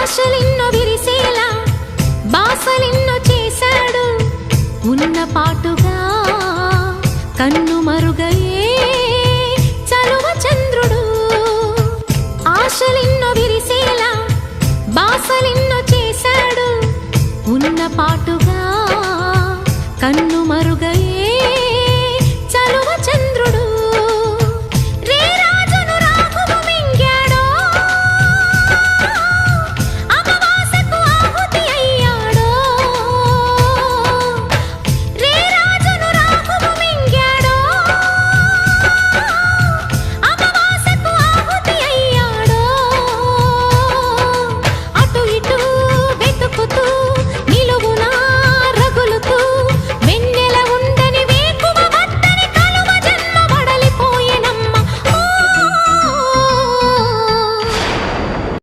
ఆశలెన్నో విరిసేలా బాసలెన్నో చేశాడు ఉన్న పాటుగా కన్ను మరుగయే చలువ చంద్రుడు ఆశలెన్నో విరిసేలా బాసలెన్నో చేశాడు ఉన్న పాటుగా కన్ను మరుగయే